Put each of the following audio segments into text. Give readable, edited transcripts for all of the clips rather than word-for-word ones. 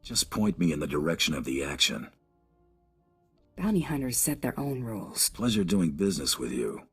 Just point me in the direction of the action. Bounty hunters set their own rules. Pleasure doing business with you.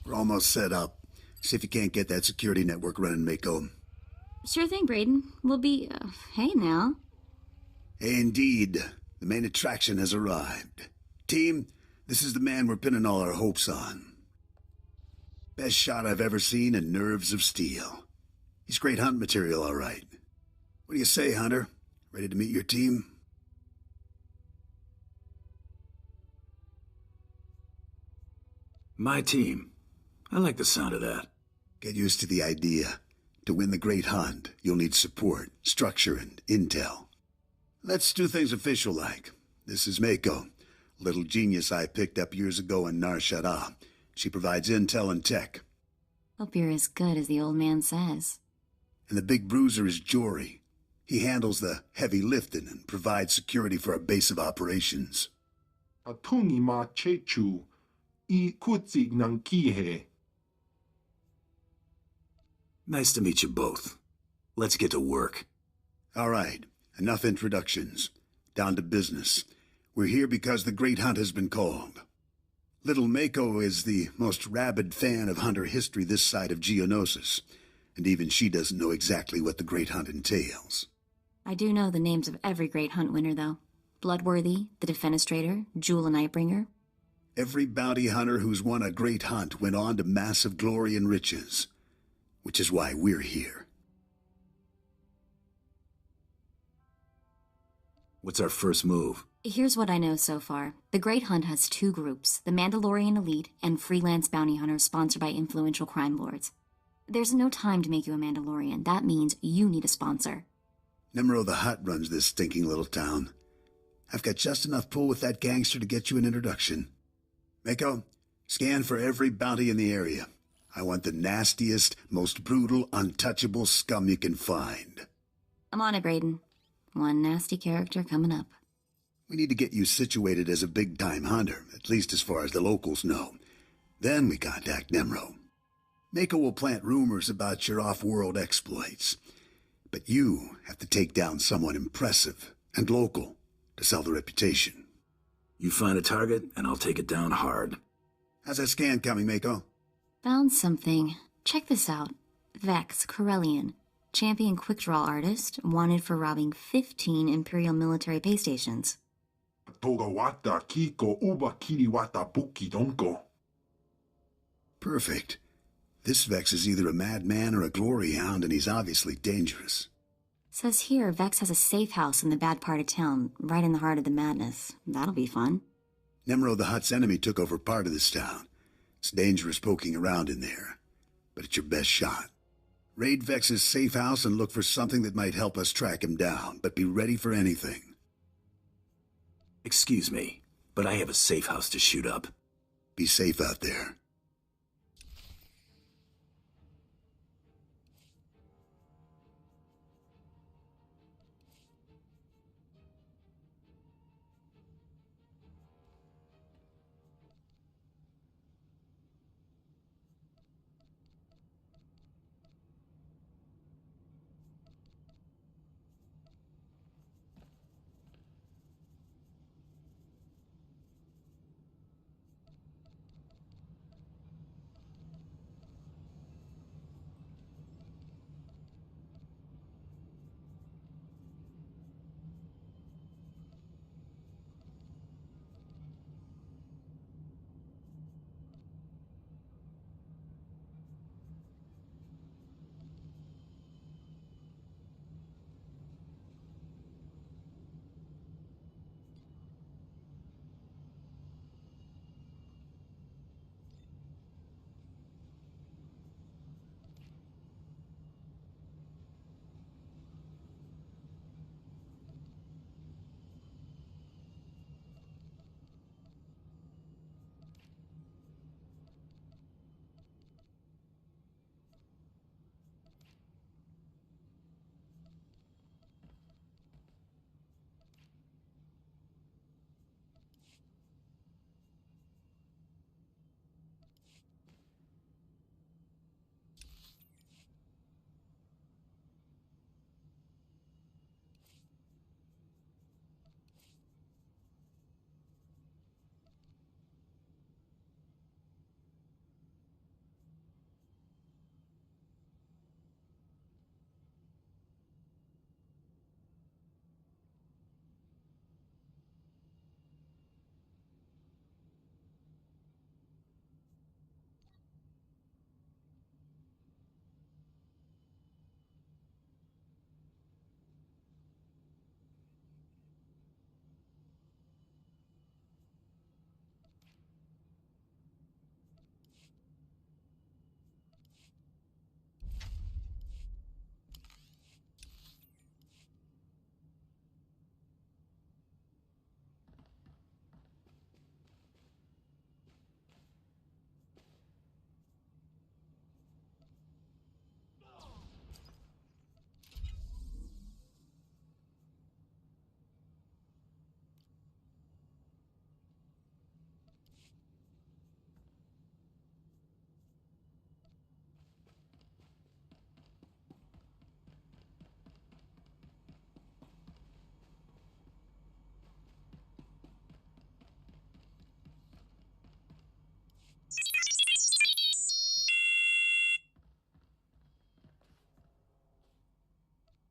We're almost set up. See if you can't get that security network running, Mako. Sure thing, Brayden. We'll be, hey now. Hey, indeed. The main attraction has arrived. Team, this is the man we're pinning all our hopes on. Best shot I've ever seen and nerves of steel. He's great hunt material, all right. What do you say, Hunter? Ready to meet your team? My team. I like the sound of that. Get used to the idea. To win the great hunt, you'll need support, structure, and intel. Let's do things official-like. This is Mako, a little genius I picked up years ago in Nar Shaddaa. She provides intel and tech. Hope you're as good as the old man says. And the big bruiser is Jory. He handles the heavy lifting and provides security for our base of operations. Atungi ma chechu, I kutsi nang kihe. Nice to meet you both. Let's get to work. All right, enough introductions. down to business. We're here because the Great Hunt has been called. Little Mako is the most rabid fan of hunter history this side of Geonosis, and even she doesn't know exactly what the Great Hunt entails. I do know the names of every great hunt winner, though. Bloodworthy, the Defenestrator, Jewel and Nightbringer. Every bounty hunter who's won a great hunt went on to massive glory and riches, which is why we're here. What's our first move? Here's what I know so far. The Great Hunt has two groups, the Mandalorian Elite and freelance bounty hunters sponsored by influential crime lords. There's no time to make you a Mandalorian. That means you need a sponsor. Nemro the Hutt runs this stinking little town. I've got just enough pull with that gangster to get you an introduction. Mako, scan for every bounty in the area. I want the nastiest, most brutal, untouchable scum you can find. I'm on it, Brayden. One nasty character coming up. We need to get you situated as a big-time hunter, at least as far as the locals know. Then we contact Nemro. Mako will plant rumors about your off-world exploits. But you have to take down someone impressive and local to sell the reputation. You find a target, and I'll take it down hard. How's that scan coming, Mako? Found something. Check this out. Vex Corellian, champion quick-draw artist, wanted for robbing 15 Imperial military pay stations. Togawata Kiko Uba Kiriwata Buki Donko. Perfect. This Vex is either a madman or a glory hound, and he's obviously dangerous. Says here Vex has a safe house in the bad part of town, right in the heart of the madness. That'll be fun. Nemro the Hutt's enemy took over part of this town. It's dangerous poking around in there, but it's your best shot. Raid Vex's safe house and look for something that might help us track him down, but be ready for anything. Excuse me, but I have a safe house to shoot up. Be safe out there.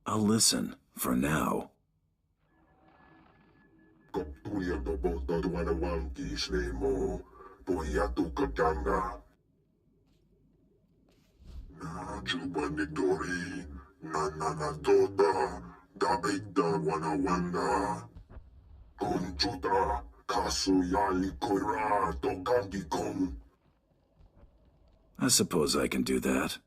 I'll listen, for now. Na chupa nigdori, na tota, da ida wana wanda. Conchuta, kasu yali koira, tokangi kong. I suppose I can do that.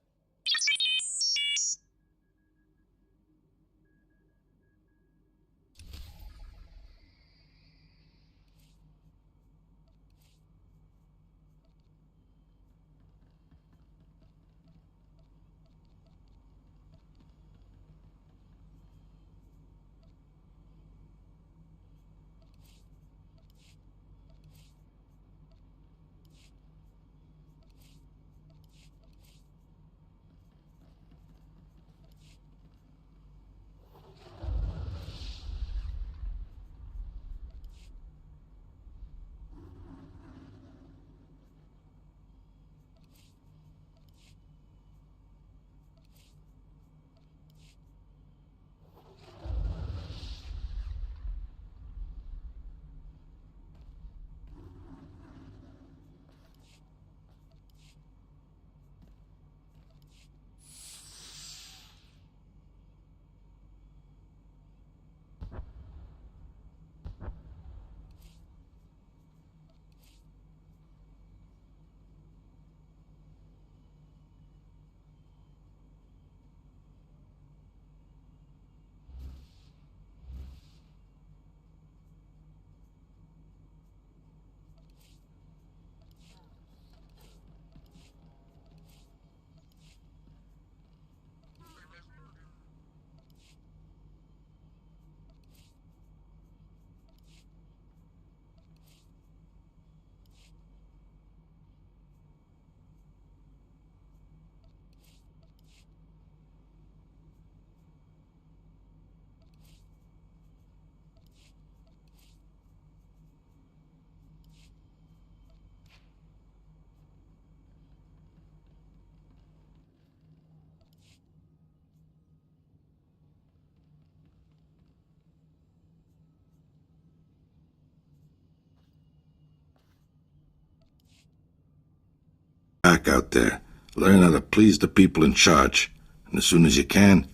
Back out there. Learn how to please the people in charge. And as soon as you can,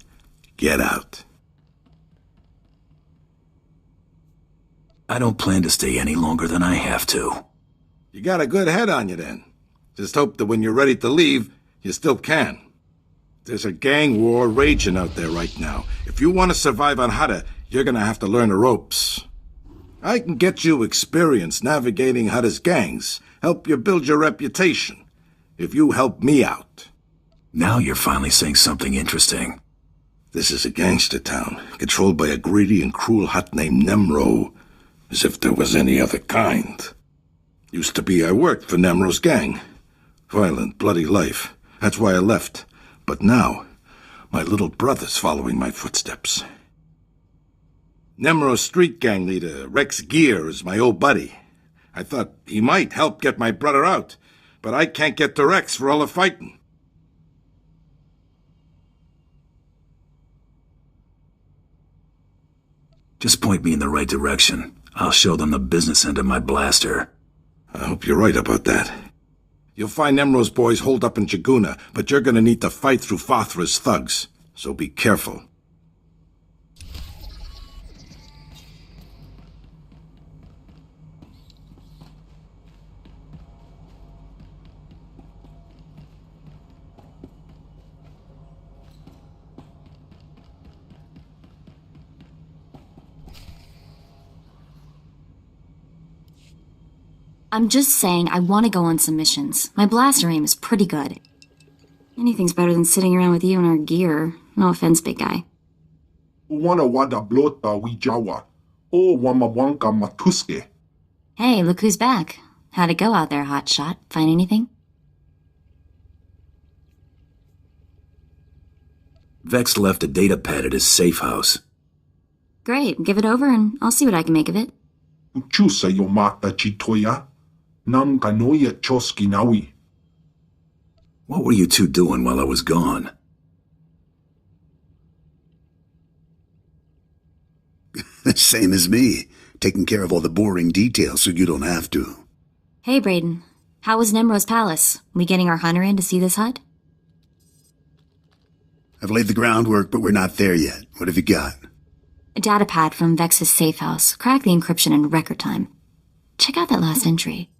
get out. I don't plan to stay any longer than I have to. You got a good head on you then. Just hope that when you're ready to leave, you still can. There's a gang war raging out there right now. If you want to survive on Hutta, you're gonna have to learn the ropes. I can get you experience navigating Hutta's gangs, help you build your reputation. If you help me out. Now you're finally saying something interesting. This is a gangster town, controlled by a greedy and cruel Hutt named Nemro, as if there was any other kind. Used to be I worked for Nemro's gang. Violent, bloody life. That's why I left. But now, my little brother's following my footsteps. Nemro's street gang leader, Rex Gear, is my old buddy. I thought he might help get my brother out, but I can't get to Rex for all the fighting. Just point me in the right direction. I'll show them the business end of my blaster. I hope you're right about that. You'll find Nemro's boys holed up in Jaguna, but you're gonna need to fight through Fothra's thugs, so be careful. I'm just saying I want to go on some missions. My blaster aim is pretty good. Anything's better than sitting around with you in our gear. No offense, big guy. Wana wada blota wijawa. O wamawanka matuske. Hey, look who's back. How'd it go out there, hotshot? Find anything? Vex left a data pad at his safe house. Great, give it over and I'll see what I can make of it. Uchusa yomata chitoya. Nam kanoya choski nawi. What were you two doing while I was gone? Same as me, taking care of all the boring details so you don't have to. Hey, Brayden. How was Nemro's palace? We getting our hunter in to see this hut? I've laid the groundwork, but we're not there yet. What have you got? A datapad from Vex's safe house. Cracked the encryption in record time. Check out that last entry.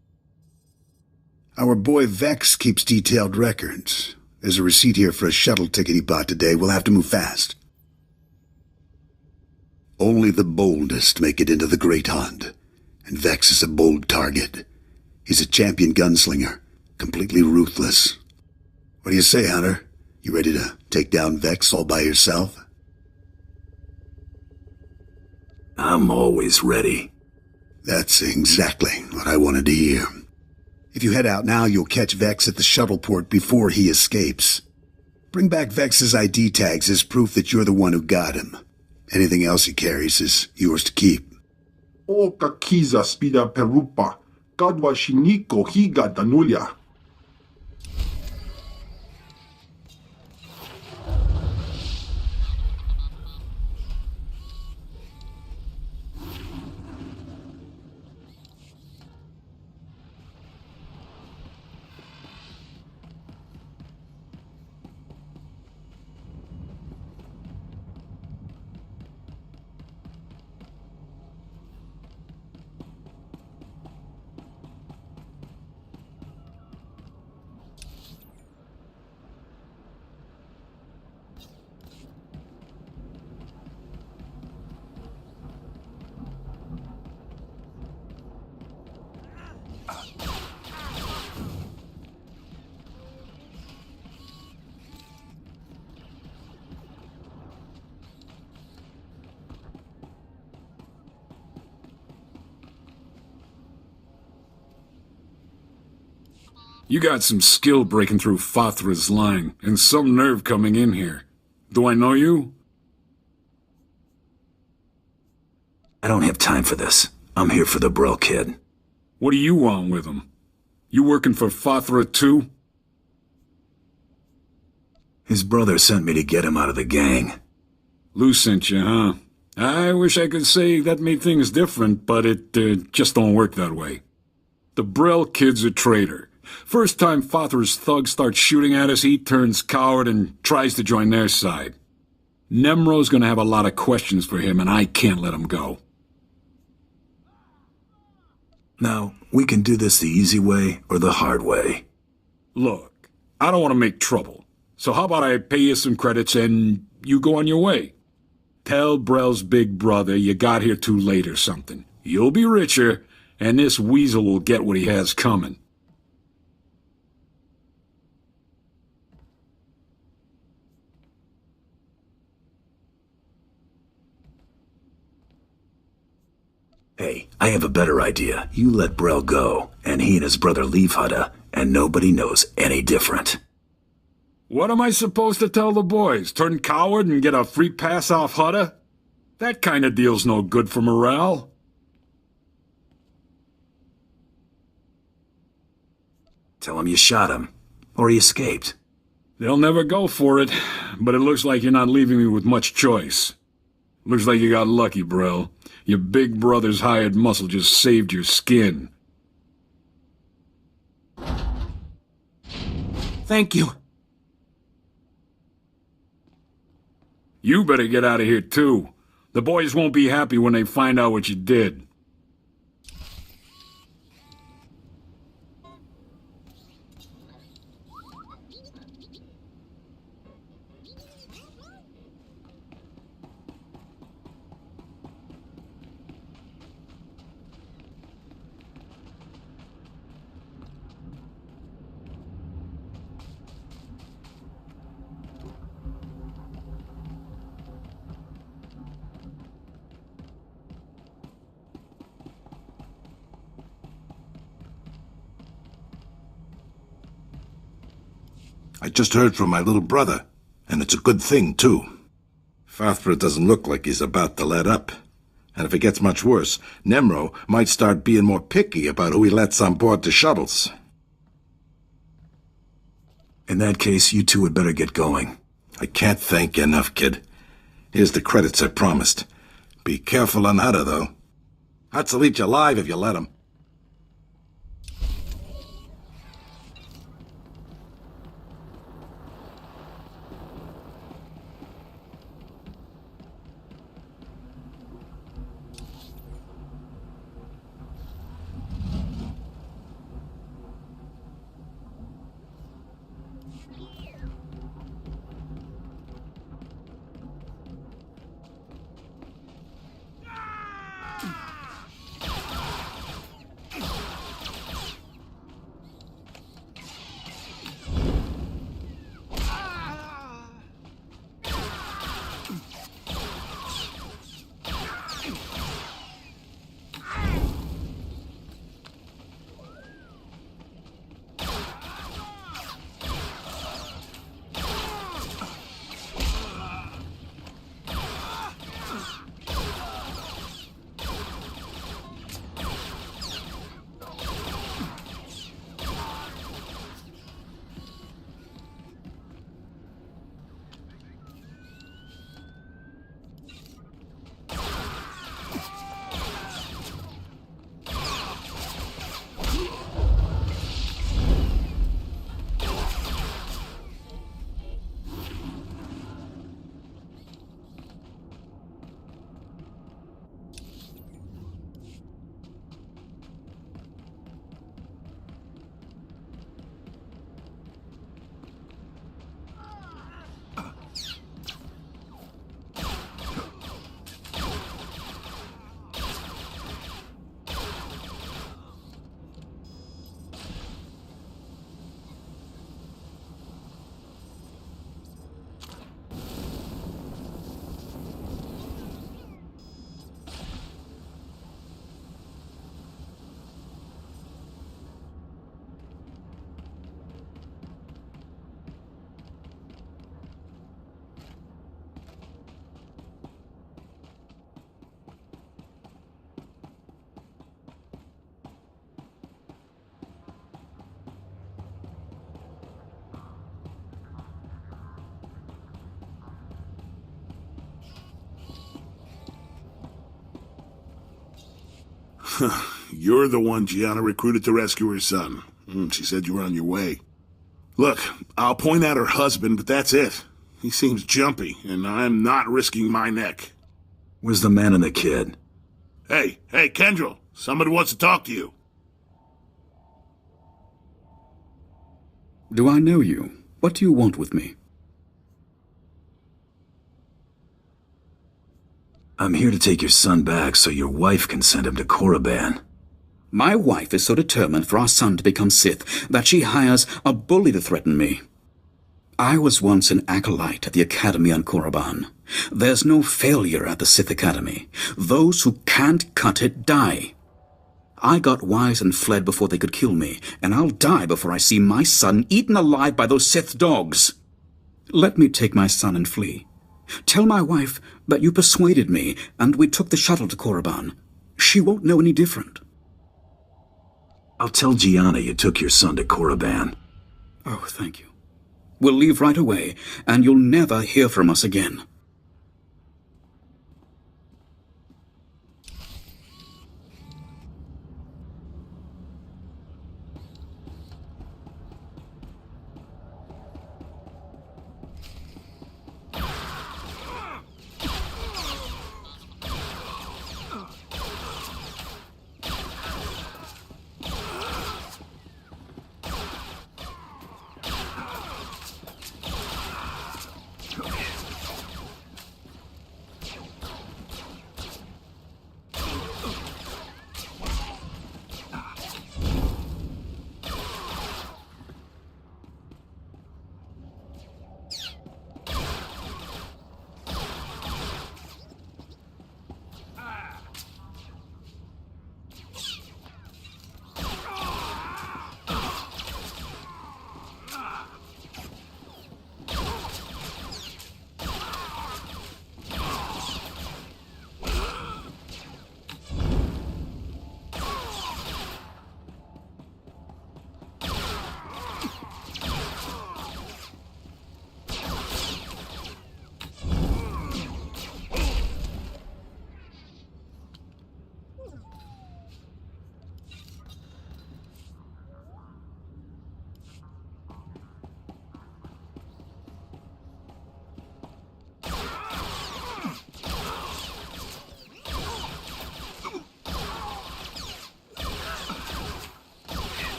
Our boy Vex keeps detailed records. There's a receipt here for a shuttle ticket he bought today. We'll have to move fast. Only the boldest make it into the Great Hunt, and Vex is a bold target. He's a champion gunslinger, completely ruthless. What do you say, Hunter? You ready to take down Vex all by yourself? I'm always ready. That's exactly what I wanted to hear. If you head out now, you'll catch Vex at the shuttle port before he escapes. Bring back Vex's ID tags as proof that you're the one who got him. Anything else he carries is yours to keep. O kakiza spida perupa, kadwa shiniko higa danulia. You got some skill breaking through Fathra's line, and some nerve coming in here. Do I know you? I don't have time for this. I'm here for the Brell kid. What do you want with him? You working for Fathra too? His brother sent me to get him out of the gang. Lou sent you, huh? I wish I could say that made things different, but it just don't work that way. The Brell kid's a traitor. First time Fathra's thugs start shooting at us, he turns coward and tries to join their side. Nemro's gonna have a lot of questions for him, and I can't let him go. Now, we can do this the easy way or the hard way. Look, I don't want to make trouble, so how about I pay you some credits and you go on your way? Tell Brell's big brother you got here too late or something. You'll be richer, and this weasel will get what he has coming. Hey, I have a better idea. You let Brell go, and he and his brother leave Hutta, and nobody knows any different. What am I supposed to tell the boys? Turn coward and get a free pass off Hutta? That kind of deal's no good for morale. Tell him you shot him, or he escaped. They'll never go for it, but it looks like you're not leaving me with much choice. Looks like you got lucky, Brell. Your big brother's hired muscle just saved your skin. Thank you. You better get out of here, too. The boys won't be happy when they find out what you did. I just heard from my little brother, and it's a good thing, too. Fathra doesn't look like he's about to let up. And if it gets much worse, Nemro might start being more picky about who he lets on board the shuttles. In that case, you two had better get going. I can't thank you enough, kid. Here's the credits I promised. Be careful on Hutta, though. Hutt'll eat you alive if you let him. You're the one Gianna recruited to rescue her son. She said you were on your way. Look, I'll point out her husband, but that's it. He seems jumpy, and I'm not risking my neck. Where's the man and the kid? Hey, Kendrell, somebody wants to talk to you. Do I know you? What do you want with me? I'm here to take your son back so your wife can send him to Korriban. My wife is so determined for our son to become Sith that she hires a bully to threaten me. I was once an acolyte at the Academy on Korriban. There's no failure at the Sith Academy. Those who can't cut it die. I got wise and fled before they could kill me, and I'll die before I see my son eaten alive by those Sith dogs. Let me take my son and flee. Tell my wife that you persuaded me and we took the shuttle to Korriban. She won't know any different. I'll tell Gianna you took your son to Korriban. Oh, thank you. We'll leave right away, and you'll never hear from us again.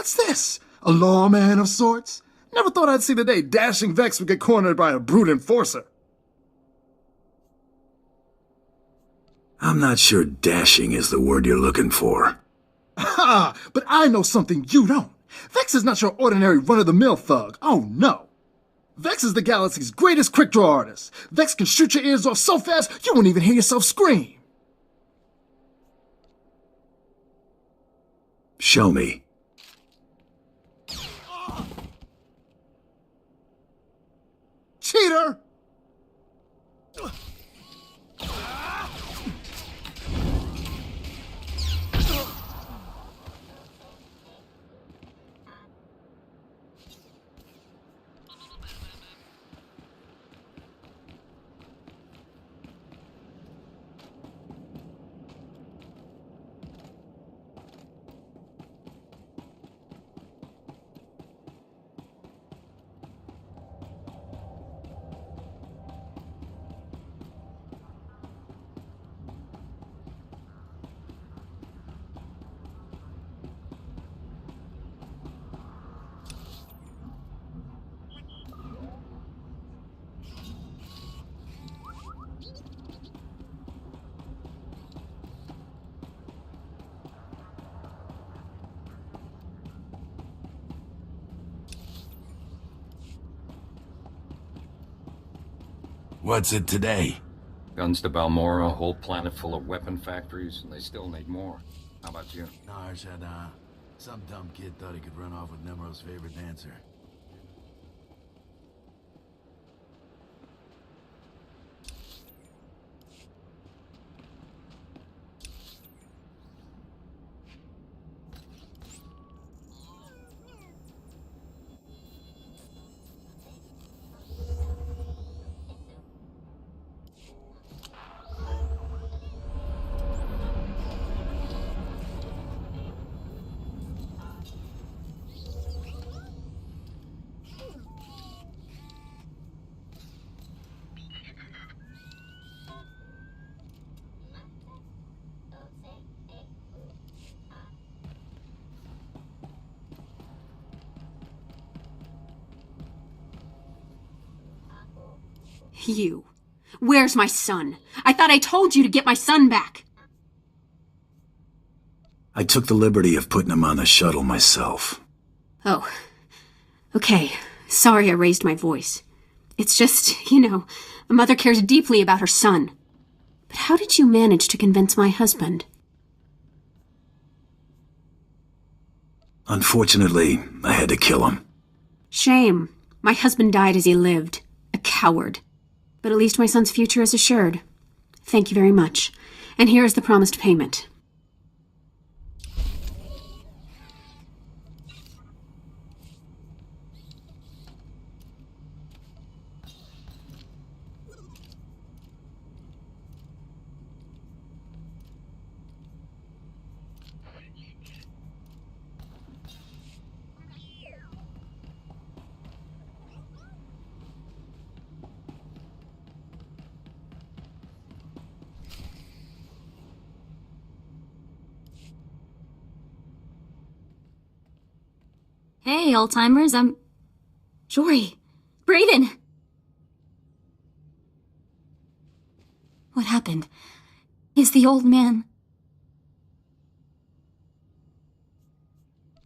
What's this? A lawman of sorts? Never thought I'd see the day dashing Vex would get cornered by a brute enforcer. I'm not sure dashing is the word you're looking for. Ha! But I know something you don't. Vex is not your ordinary run-of-the-mill thug. Oh, no. Vex is the galaxy's greatest quick-draw artist. Vex can shoot your ears off so fast you won't even hear yourself scream. Show me. Cheater! What's it today? Guns to Balmora, a whole planet full of weapon factories, and they still need more. How about you? Narshada. Some dumb kid thought he could run off with Nemro's favorite dancer. You. Where's my son? I thought I told you to get my son back. I took the liberty of putting him on the shuttle myself. Oh. Okay. Sorry I raised my voice. It's just, a mother cares deeply about her son. But how did you manage to convince my husband? Unfortunately, I had to kill him. Shame. My husband died as he lived. A coward. But at least my son's future is assured. Thank you very much. And here is the promised payment. Hey, old-timers, I'm... Jory. Brayden! What happened? Is the old man...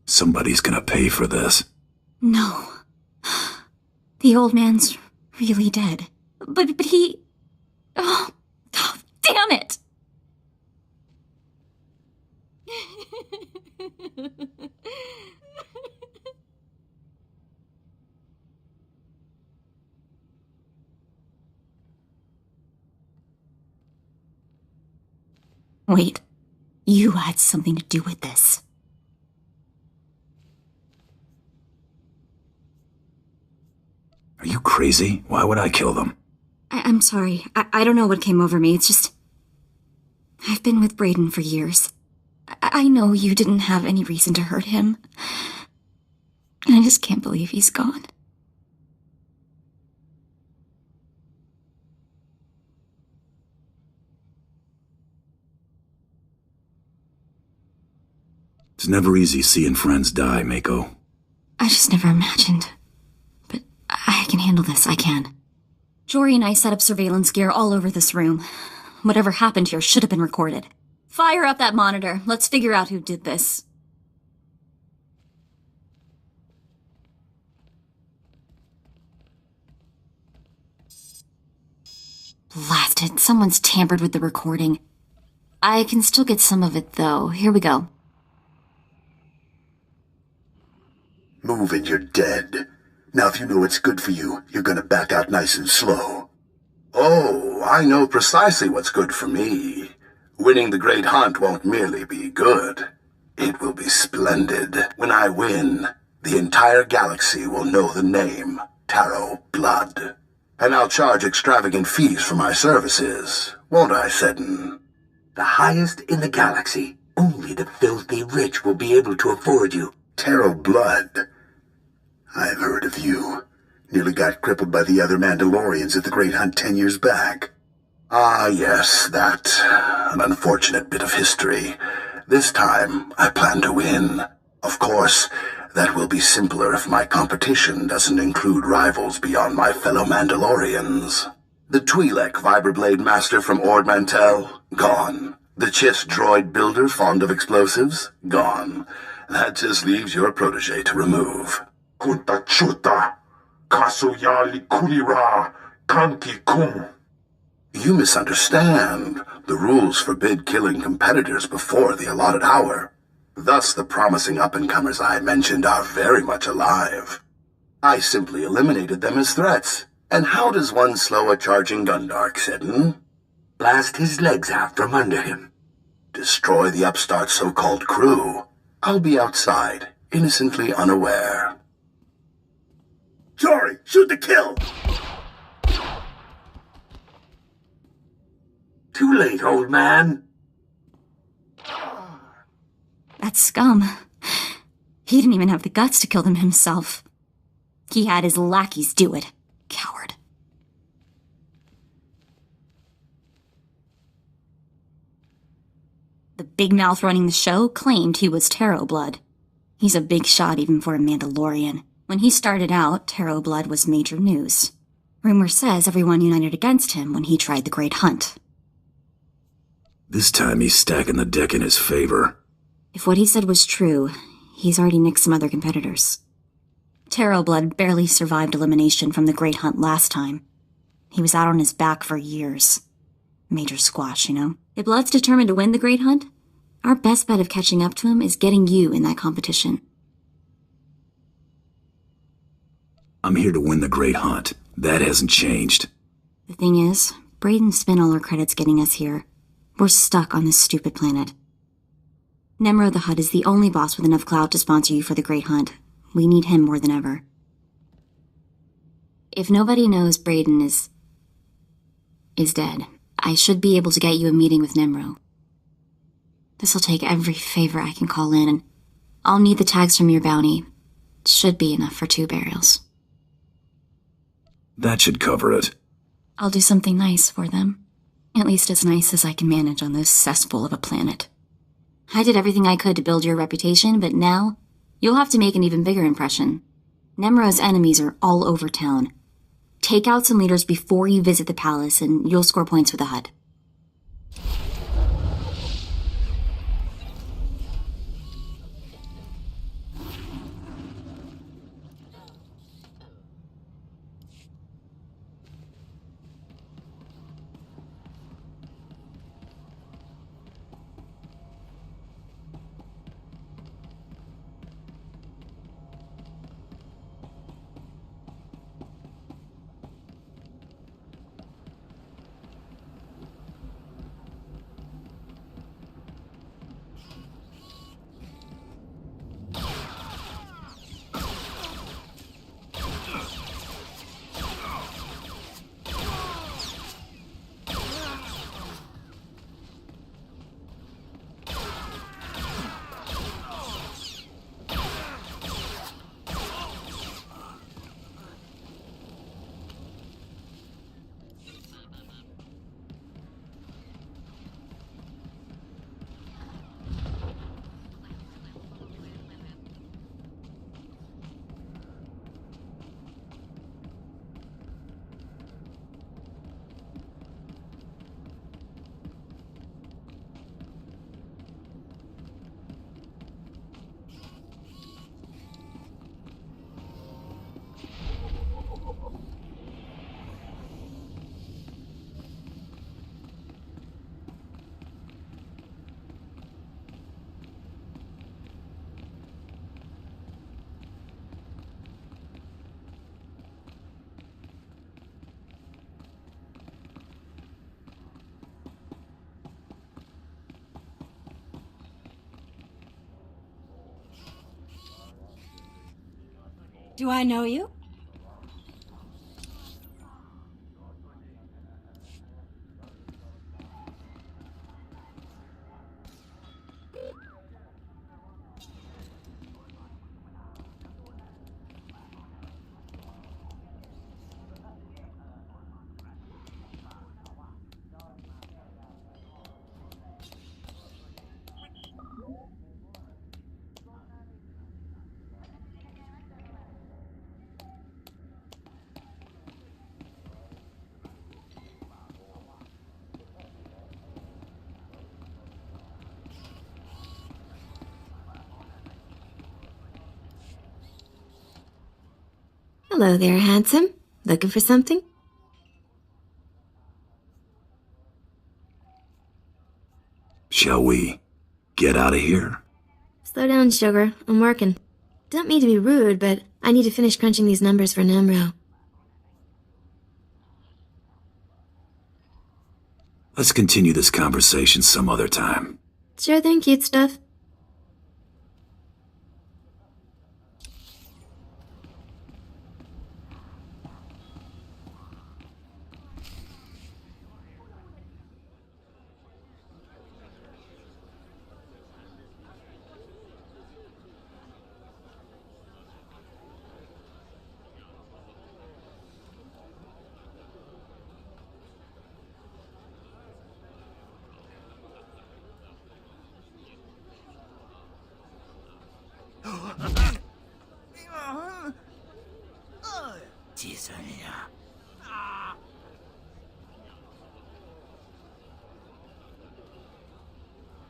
Somebody's gonna pay for this. No. The old man's really dead. But he... Oh, damn it! Wait, you had something to do with this. Are you crazy? Why would I kill them? I'm sorry. I don't know what came over me. It's just... I've been with Brayden for years. I know you didn't have any reason to hurt him. And I just can't believe he's gone. It's never easy seeing friends die, Mako. I just never imagined. But I can handle this, I can. Jory and I set up surveillance gear all over this room. Whatever happened here should have been recorded. Fire up that monitor. Let's figure out who did this. Blasted, someone's tampered with the recording. I can still get some of it, though. Here we go. Move it, you're dead. Now if you know what's good for you, you're gonna back out nice and slow. Oh, I know precisely what's good for me. Winning the Great Hunt won't merely be good. It will be splendid. When I win, the entire galaxy will know the name Taro Blood. And I'll charge extravagant fees for my services, won't I, Seddon? The highest in the galaxy. Only the filthy rich will be able to afford you. Taro Blood. I've heard of you. Nearly got crippled by the other Mandalorians at the Great Hunt 10 years back. Ah, yes, that. An unfortunate bit of history. This time, I plan to win. Of course, that will be simpler if my competition doesn't include rivals beyond my fellow Mandalorians. The Twi'lek Vibroblade Master from Ord Mantell? Gone. The Chiss droid builder fond of explosives? Gone. That just leaves your protege to remove. Kunta Chuta, Kasuyali Kulira, Kanki Kum. You misunderstand. The rules forbid killing competitors before the allotted hour. Thus, the promising up-and-comers I mentioned are very much alive. I simply eliminated them as threats. And how does one slow a charging Gundark, Seddon? Blast his legs out from under him. Destroy the upstart's so-called crew. I'll be outside, innocently unaware. Jory, shoot to kill! Too late, old man. That scum. He didn't even have the guts to kill them himself. He had his lackeys do it. Coward. The big mouth running the show claimed he was Taro Blood. He's a big shot even for a Mandalorian. When he started out, Taro Blood was major news. Rumor says everyone united against him when he tried the Great Hunt. This time he's stacking the deck in his favor. If what he said was true, he's already nixed some other competitors. Taro Blood barely survived elimination from the Great Hunt last time. He was out on his back for years. Major squash, you know? If Blood's determined to win the Great Hunt, our best bet of catching up to him is getting you in that competition. I'm here to win the Great Hunt. That hasn't changed. The thing is, Brayden spent all our credits getting us here. We're stuck on this stupid planet. Nemro the Hutt is the only boss with enough clout to sponsor you for the Great Hunt. We need him more than ever. If nobody knows Brayden is dead, I should be able to get you a meeting with Nemro. This'll take every favor I can call in, and I'll need the tags from your bounty. Should be enough for 2 burials. That should cover it. I'll do something nice for them. At least as nice as I can manage on this cesspool of a planet. I did everything I could to build your reputation, but now you'll have to make an even bigger impression. Nemro's enemies are all over town. Take out some leaders before you visit the palace, and you'll score points with the HUD. Do I know you? Hello there, handsome. Looking for something? Shall we get out of here? Slow down, sugar. I'm working. Don't mean to be rude, but I need to finish crunching these numbers for Nemro. Let's continue this conversation some other time. Sure thing, cute stuff.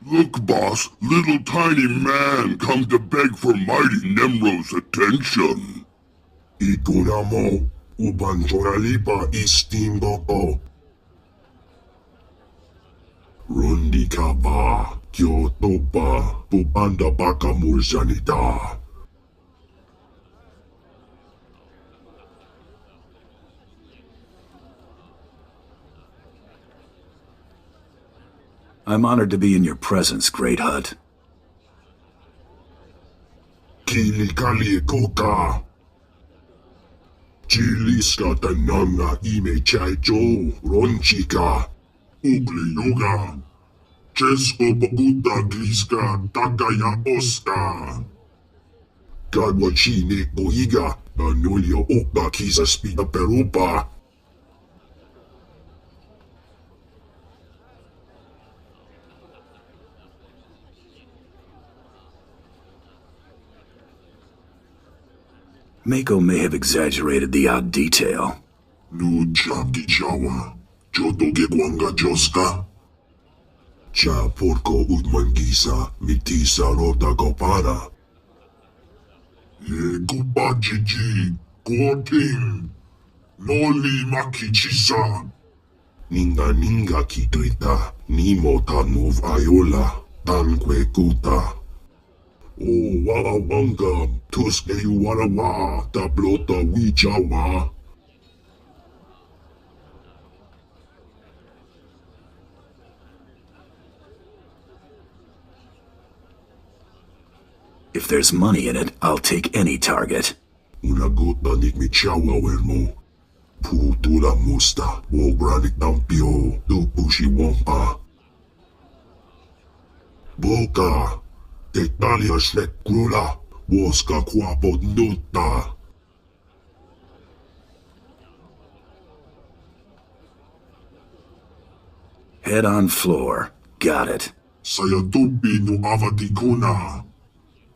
Look, boss, little tiny man come to beg for mighty Nemro's attention. Ikuramo, ubanchoralipa istingoko. Rundika ba, Kyoto ba, pupanda baka mursanita. I'm honored to be in your presence, Great Hut. Kilikali koka. Chiliska tananga ime chaicho ronchika. Ugli yoga. Chesko babuta griska takaya oska. Kadwachine boiga. Anulio okba kisa spida perupa. Mako may have exaggerated the odd detail. Nu chapti chawa. Chotoge kwanga joska. Cha porko udmangisa mitisa rota kopara. Ye kubajiji koting. Noli makichisa. Ninga kituita. Nimo tanov ayola. Tankwe kuta. Oh, wawawanga, tuske warawa, tablota wichawa. If there's money in it, I'll take any target. Una gota nikmichawa wermo. Putura musta, wobranik tampio, tupushi wampa. Boka. Italia Snekrula, Woska Quapodnuta. Head on floor. Got it. Sayatubi no avatikuna.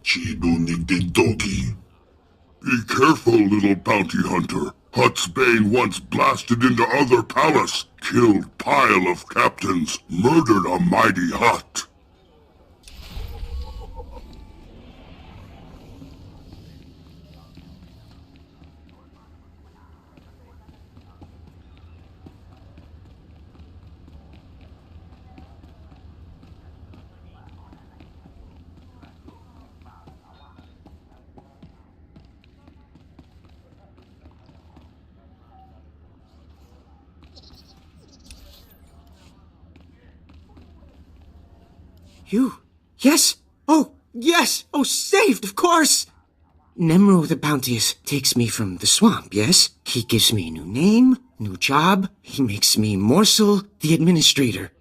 Chidu nigdidoki. Be careful, little bounty hunter. Hut's Bane once blasted into other palace, killed pile of captains, murdered a mighty Hut. You? Yes? Oh, yes! Oh, saved, of course! Nemro the Bounteous takes me from the swamp, yes? He gives me a new name, new job. He makes me Morsel, the administrator.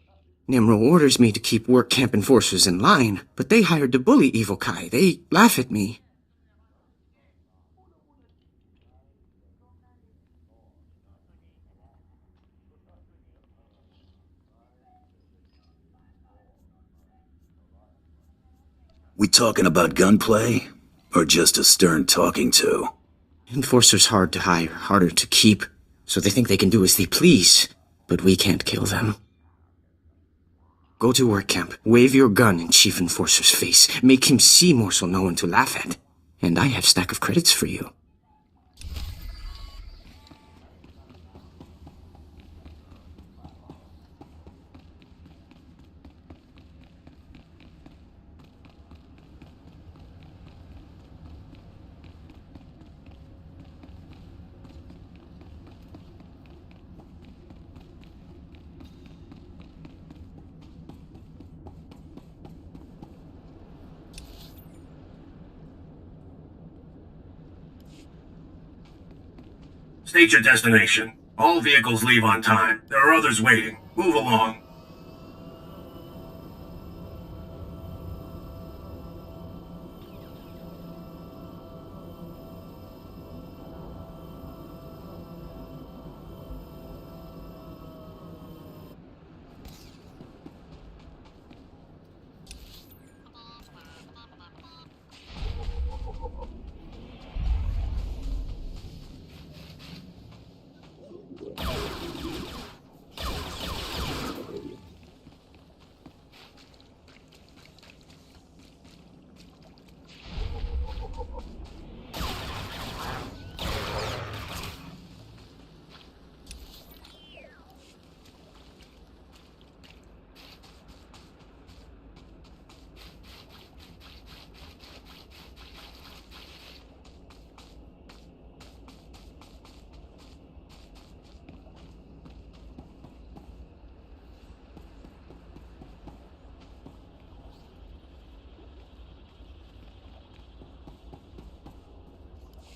Nemro orders me to keep work camp enforcers in line, but they hired to bully Evokai. They laugh at me. We talking about gunplay? Or just a stern talking to? Enforcers hard to hire, harder to keep, so they think they can do as they please, but we can't kill them. Go to work camp, wave your gun in Chief Enforcer's face, make him see Morsel no one to laugh at, and I have stack of credits for you. State your destination. All vehicles leave on time. There are others waiting. Move along.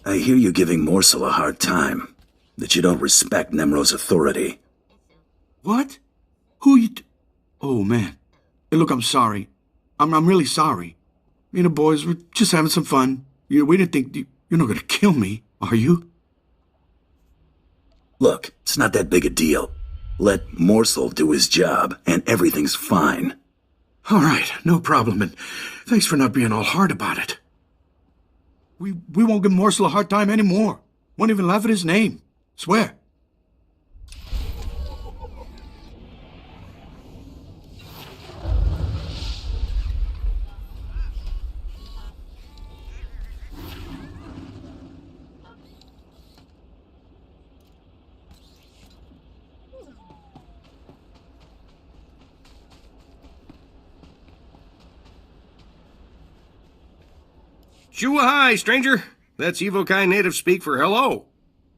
I hear you giving Morsel a hard time. That you don't respect Nemro's authority. What? Who you... Oh, man. Hey, look, I'm sorry. I'm really sorry. Me and the boys were just having some fun. We didn't think... You're not gonna kill me, are you? Look, it's not that big a deal. Let Morsel do his job, and everything's fine. All right, no problem, and thanks for not being all hard about it. We won't give Morsel a hard time anymore. Won't even laugh at his name. Swear. Shua-hai, stranger. That's Evokai native speak for hello.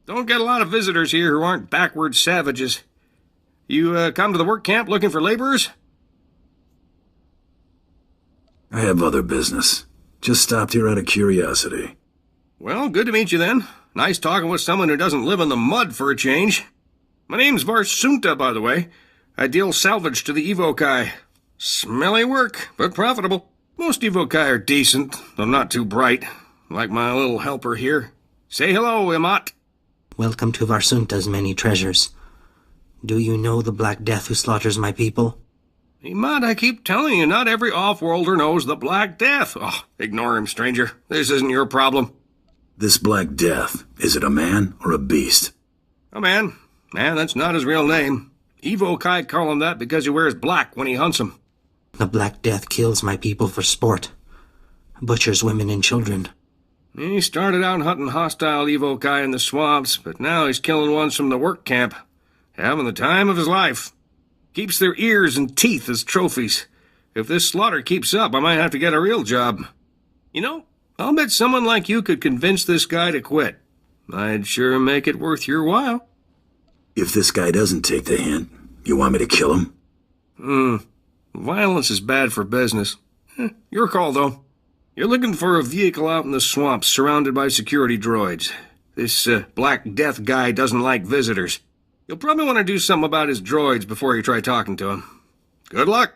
Don't get a lot of visitors here who aren't backward savages. You come to the work camp looking for laborers? I have other business. Just stopped here out of curiosity. Well, good to meet you then. Nice talking with someone who doesn't live in the mud for a change. My name's Varsunta, by the way. I deal salvage to the Evokai. Smelly work, but profitable. Most Evokai are decent, though not too bright, like my little helper here. Say hello, Imat. Welcome to Varsunta's many treasures. Do you know the Black Death who slaughters my people? Imat, I keep telling you, not every off-worlder knows the Black Death. Oh, ignore him, stranger. This isn't your problem. This Black Death, is it a man or a beast? A man. Man, that's not his real name. Evokai call him that because he wears black when he hunts them. The Black Death kills my people for sport. Butchers women and children. He started out hunting hostile Evokai in the swamps, but now he's killing ones from the work camp. Having the time of his life. Keeps their ears and teeth as trophies. If this slaughter keeps up, I might have to get a real job. You know, I'll bet someone like you could convince this guy to quit. I'd sure make it worth your while. If this guy doesn't take the hint, you want me to kill him? Violence is bad for business. Your call, though. You're looking for a vehicle out in the swamps surrounded by security droids. This Black Death guy doesn't like visitors. You'll probably want to do something about his droids before you try talking to him. Good luck.